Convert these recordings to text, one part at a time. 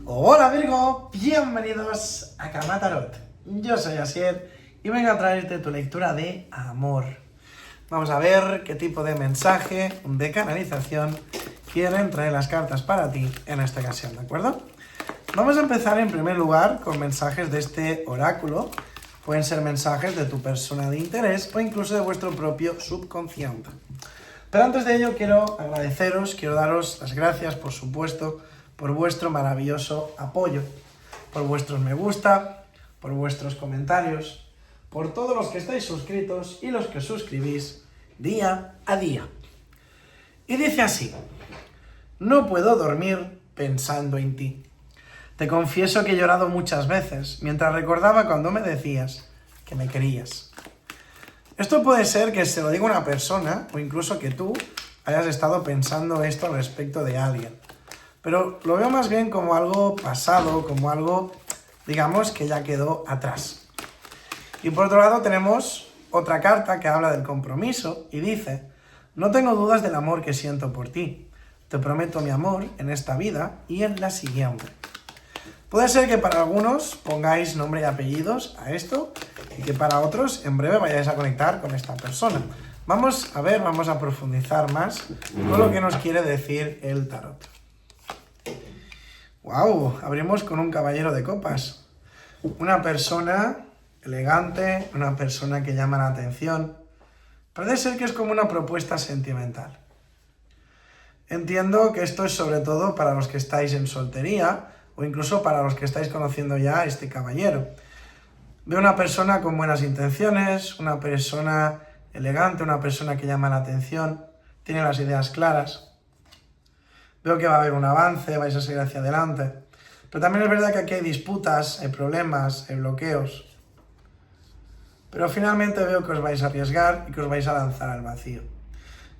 Hola Virgo, bienvenidos a Karma Tarot. Yo soy Asier y vengo a traerte tu lectura de amor. Vamos a ver qué tipo de mensaje de canalización quieren traer las cartas para ti en esta ocasión, ¿de acuerdo? Vamos a empezar en primer lugar con mensajes de este oráculo. Pueden ser mensajes de tu persona de interés o incluso de vuestro propio subconsciente. Pero antes de ello quiero agradeceros, quiero daros las gracias, por supuesto, por vuestro maravilloso apoyo, por vuestros me gusta, por vuestros comentarios, por todos los que estáis suscritos y los que os suscribís día a día. Y dice así: no puedo dormir pensando en ti. Te confieso que he llorado muchas veces mientras recordaba cuando me decías que me querías. Esto puede ser que se lo diga una persona o incluso que tú hayas estado pensando esto al respecto de alguien. Pero lo veo más bien como algo pasado, como algo, digamos, que ya quedó atrás. Y por otro lado tenemos otra carta que habla del compromiso y dice: no tengo dudas del amor que siento por ti. Te prometo mi amor en esta vida y en la siguiente. Puede ser que para algunos pongáis nombre y apellidos a esto y que para otros en breve vayáis a conectar con esta persona. Vamos a ver, vamos a profundizar más con lo que nos quiere decir el tarot. ¡Wow! Abrimos con un caballero de copas. Una persona elegante, una persona que llama la atención. Parece ser que es como una propuesta sentimental. Entiendo que esto es sobre todo para los que estáis en soltería o incluso para los que estáis conociendo ya a este caballero. Veo una persona con buenas intenciones, una persona elegante, una persona que llama la atención, tiene las ideas claras. Veo que va a haber un avance, vais a seguir hacia adelante. Pero también es verdad que aquí hay disputas, hay problemas, hay bloqueos. Pero finalmente veo que os vais a arriesgar y que os vais a lanzar al vacío.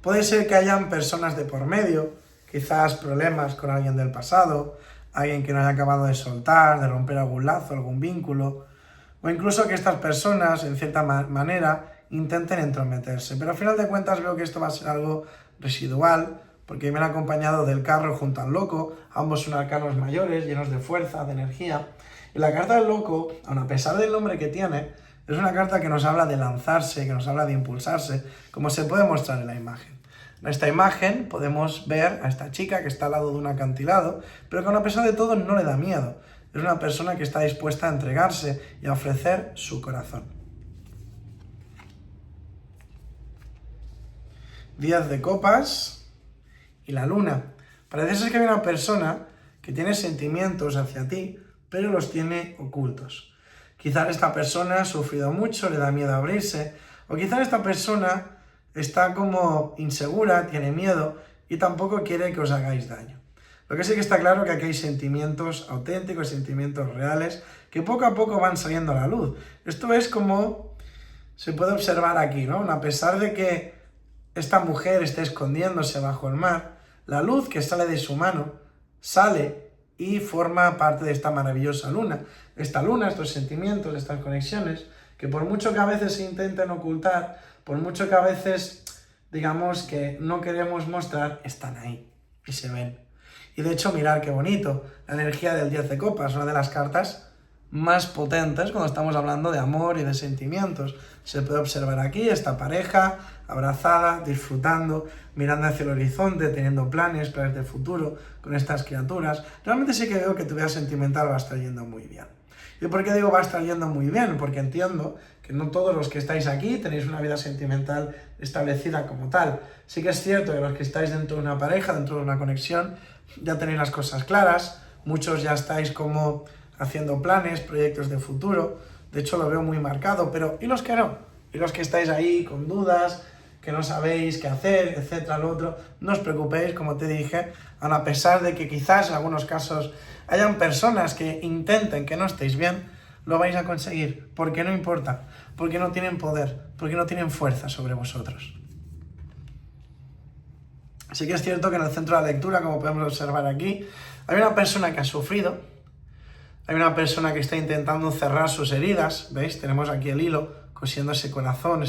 Puede ser que hayan personas de por medio, quizás problemas con alguien del pasado, alguien que no haya acabado de soltar, de romper algún lazo, algún vínculo, o incluso que estas personas, en cierta manera, intenten entrometerse. Pero al final de cuentas veo que esto va a ser algo residual, porque me han acompañado del carro junto al loco, ambos son arcanos mayores, llenos de fuerza, de energía. Y la carta del loco, aun a pesar del nombre que tiene, es una carta que nos habla de lanzarse, que nos habla de impulsarse, como se puede mostrar en la imagen. En esta imagen podemos ver a esta chica que está al lado de un acantilado, pero que a pesar de todo no le da miedo. Es una persona que está dispuesta a entregarse y a ofrecer su corazón. 10 de copas y la luna. Parece ser que hay una persona que tiene sentimientos hacia ti, pero los tiene ocultos. Quizás esta persona ha sufrido mucho, le da miedo abrirse, o quizás esta persona está como insegura, tiene miedo y tampoco quiere que os hagáis daño. Lo que sí que está claro es que aquí hay sentimientos auténticos, sentimientos reales, que poco a poco van saliendo a la luz. Esto es como se puede observar aquí, ¿no? A pesar de que esta mujer esté escondiéndose bajo el mar, la luz que sale de su mano sale y forma parte de esta maravillosa luna. Esta luna, estos sentimientos, estas conexiones, que por mucho que a veces se intenten ocultar, por mucho que a veces digamos que no queremos mostrar, están ahí y se ven. Y de hecho, mirad qué bonito, la energía del 10 de copas, una de las cartas más potentes cuando estamos hablando de amor y de sentimientos. Se puede observar aquí esta pareja abrazada, disfrutando, mirando hacia el horizonte, teniendo planes de futuro con estas criaturas. Realmente sí que veo que tu vida sentimental va a estar yendo muy bien. ¿Y por qué digo va a estar yendo muy bien? Porque entiendo que no todos los que estáis aquí tenéis una vida sentimental establecida como tal. Sí que es cierto que los que estáis dentro de una pareja, dentro de una conexión, ya tenéis las cosas claras, muchos ya estáis como haciendo planes, proyectos de futuro, de hecho lo veo muy marcado, pero ¿y los que no? ¿Y los que estáis ahí con dudas, que no sabéis qué hacer, etcétera, lo otro? No os preocupéis, como te dije, a pesar de que quizás en algunos casos hayan personas que intenten que no estéis bien, lo vais a conseguir, porque no importa, porque no tienen poder, porque no tienen fuerza sobre vosotros. Sí que es cierto que en el centro de la lectura, como podemos observar aquí, hay una persona que ha sufrido, hay una persona que está intentando cerrar sus heridas, ¿veis? Tenemos aquí el hilo cosiendo ese corazón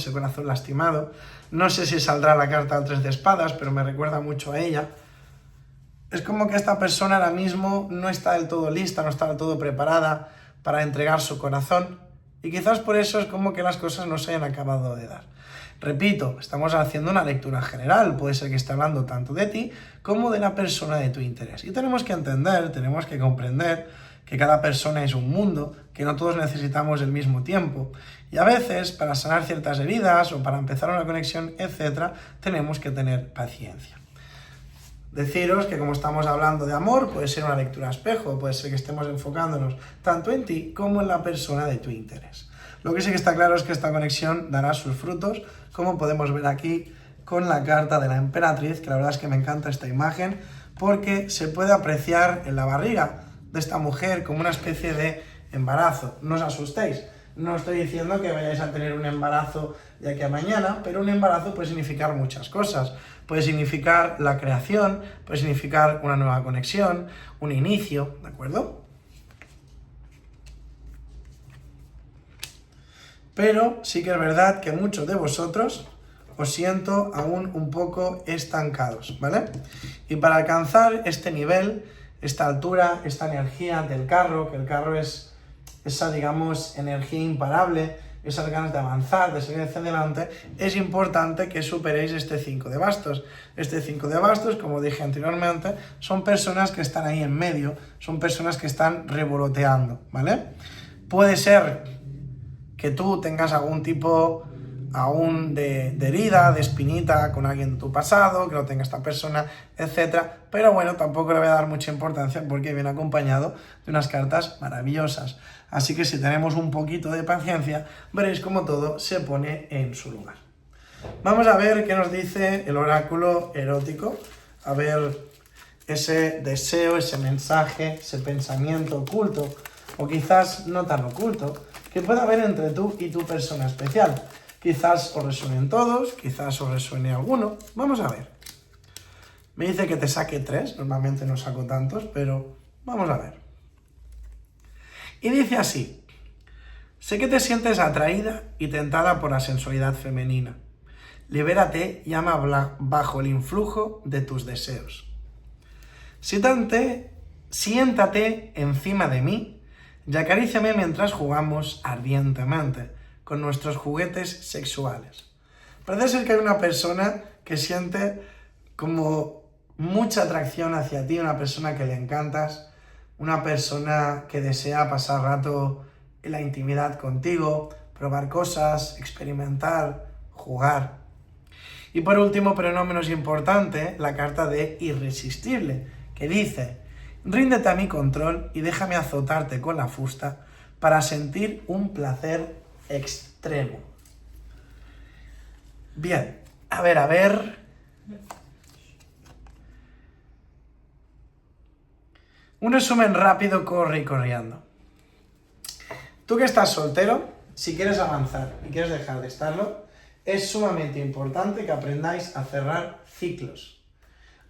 lastimado. No sé si saldrá la carta del 3 de espadas, pero me recuerda mucho a ella. Es como que esta persona ahora mismo no está del todo lista, no está del todo preparada para entregar su corazón y quizás por eso es como que las cosas no se hayan acabado de dar. Repito, estamos haciendo una lectura general, puede ser que esté hablando tanto de ti como de la persona de tu interés. Y tenemos que entender, tenemos que comprender que cada persona es un mundo, que no todos necesitamos el mismo tiempo. Y a veces, para sanar ciertas heridas o para empezar una conexión, etc., tenemos que tener paciencia. Deciros que como estamos hablando de amor, puede ser una lectura a espejo, puede ser que estemos enfocándonos tanto en ti como en la persona de tu interés. Lo que sí que está claro es que esta conexión dará sus frutos, como podemos ver aquí con la carta de la emperatriz, que la verdad es que me encanta esta imagen, porque se puede apreciar en la barriga de esta mujer como una especie de embarazo. No os asustéis, no estoy diciendo que vayáis a tener un embarazo de aquí a mañana, pero un embarazo puede significar muchas cosas. Puede significar la creación, puede significar una nueva conexión, un inicio, ¿de acuerdo? Pero sí que es verdad que muchos de vosotros os siento aún un poco estancados, ¿vale? Y para alcanzar este nivel, esta altura, esta energía del carro, que el carro es esa, digamos, energía imparable, esas ganas de avanzar, de seguir hacia adelante, es importante que superéis este 5 de bastos. Este 5 de bastos, como dije anteriormente, son personas que están ahí en medio, son personas que están revoloteando, ¿vale? Puede ser que tú tengas algún tipo aún de herida, de espinita con alguien de tu pasado, que lo tenga esta persona, etc. Pero bueno, tampoco le voy a dar mucha importancia porque viene acompañado de unas cartas maravillosas. Así que si tenemos un poquito de paciencia, veréis cómo todo se pone en su lugar. Vamos a ver qué nos dice el oráculo erótico, a ver ese deseo, ese mensaje, ese pensamiento oculto, o quizás no tan oculto, que pueda haber entre tú y tu persona especial. Quizás os resuenen todos, quizás os resuene alguno. Vamos a ver. Me dice que te saque 3, normalmente no saco tantos, pero vamos a ver. Y dice así: sé que te sientes atraída y tentada por la sensualidad femenina. Libérate y ama bajo el influjo de tus deseos. Siéntate encima de mí y acaríciame mientras jugamos ardientemente con nuestros juguetes sexuales. Parece ser que hay una persona que siente como mucha atracción hacia ti, una persona que le encantas, una persona que desea pasar rato en la intimidad contigo, probar cosas, experimentar, jugar. Y por último, pero no menos importante, la carta de Irresistible, que dice: ríndete a mi control y déjame azotarte con la fusta para sentir un placer extremo. Bien, a ver. Un resumen rápido, corre y corriendo. Tú que estás soltero, si quieres avanzar y quieres dejar de estarlo, es sumamente importante que aprendáis a cerrar ciclos.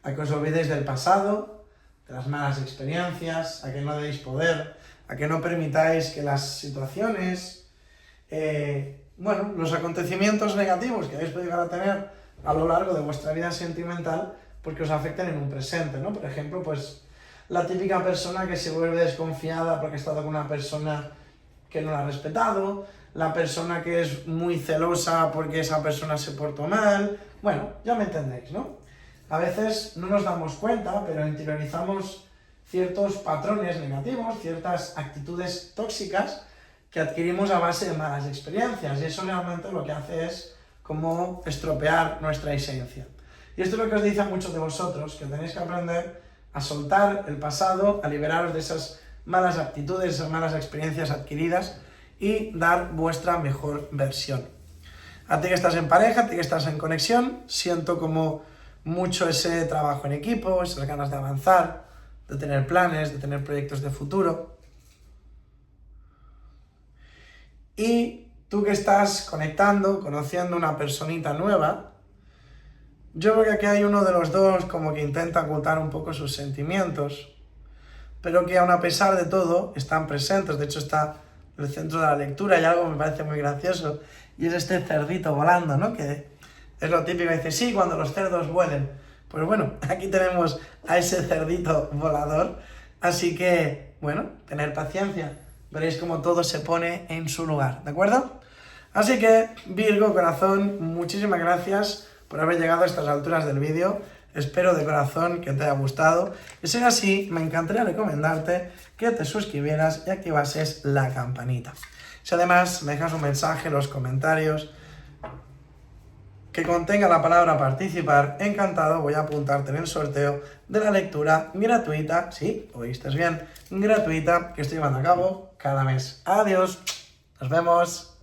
A que os olvidéis del pasado, de las malas experiencias, a que no deis poder, a que no permitáis que las situaciones, los acontecimientos negativos que habéis podido llegar a tener a lo largo de vuestra vida sentimental, porque os afecten en un presente, ¿no? Por ejemplo, pues la típica persona que se vuelve desconfiada porque ha estado con una persona que no la ha respetado, la persona que es muy celosa porque esa persona se portó mal. Bueno, ya me entendéis, ¿no? A veces no nos damos cuenta, pero interiorizamos ciertos patrones negativos, ciertas actitudes tóxicas que adquirimos a base de malas experiencias, y eso realmente lo que hace es como estropear nuestra esencia. Y esto es lo que os dice a muchos de vosotros, que tenéis que aprender a soltar el pasado, a liberaros de esas malas actitudes, esas malas experiencias adquiridas y dar vuestra mejor versión. A ti que estás en pareja, a ti que estás en conexión, siento como mucho ese trabajo en equipo, esas ganas de avanzar, de tener planes, de tener proyectos de futuro. Y tú que estás conectando, conociendo una personita nueva, yo creo que aquí hay uno de los dos como que intenta ocultar un poco sus sentimientos, pero que aun a pesar de todo están presentes. De hecho está en el centro de la lectura y algo que me parece muy gracioso, y es este cerdito volando, ¿no? Que es lo típico, dice, sí, cuando los cerdos vuelen. Pues bueno, aquí tenemos a ese cerdito volador, así que, bueno, tener paciencia, veréis cómo todo se pone en su lugar, ¿de acuerdo? Así que, Virgo, corazón, muchísimas gracias por haber llegado a estas alturas del vídeo. Espero de corazón que te haya gustado. Y si es así, me encantaría recomendarte que te suscribieras y activases la campanita. Si además me dejas un mensaje en los comentarios que contenga la palabra participar, encantado, voy a apuntarte en el sorteo de la lectura gratuita, sí, oíste bien, gratuita, que estoy llevando a cabo cada mes. Adiós, nos vemos.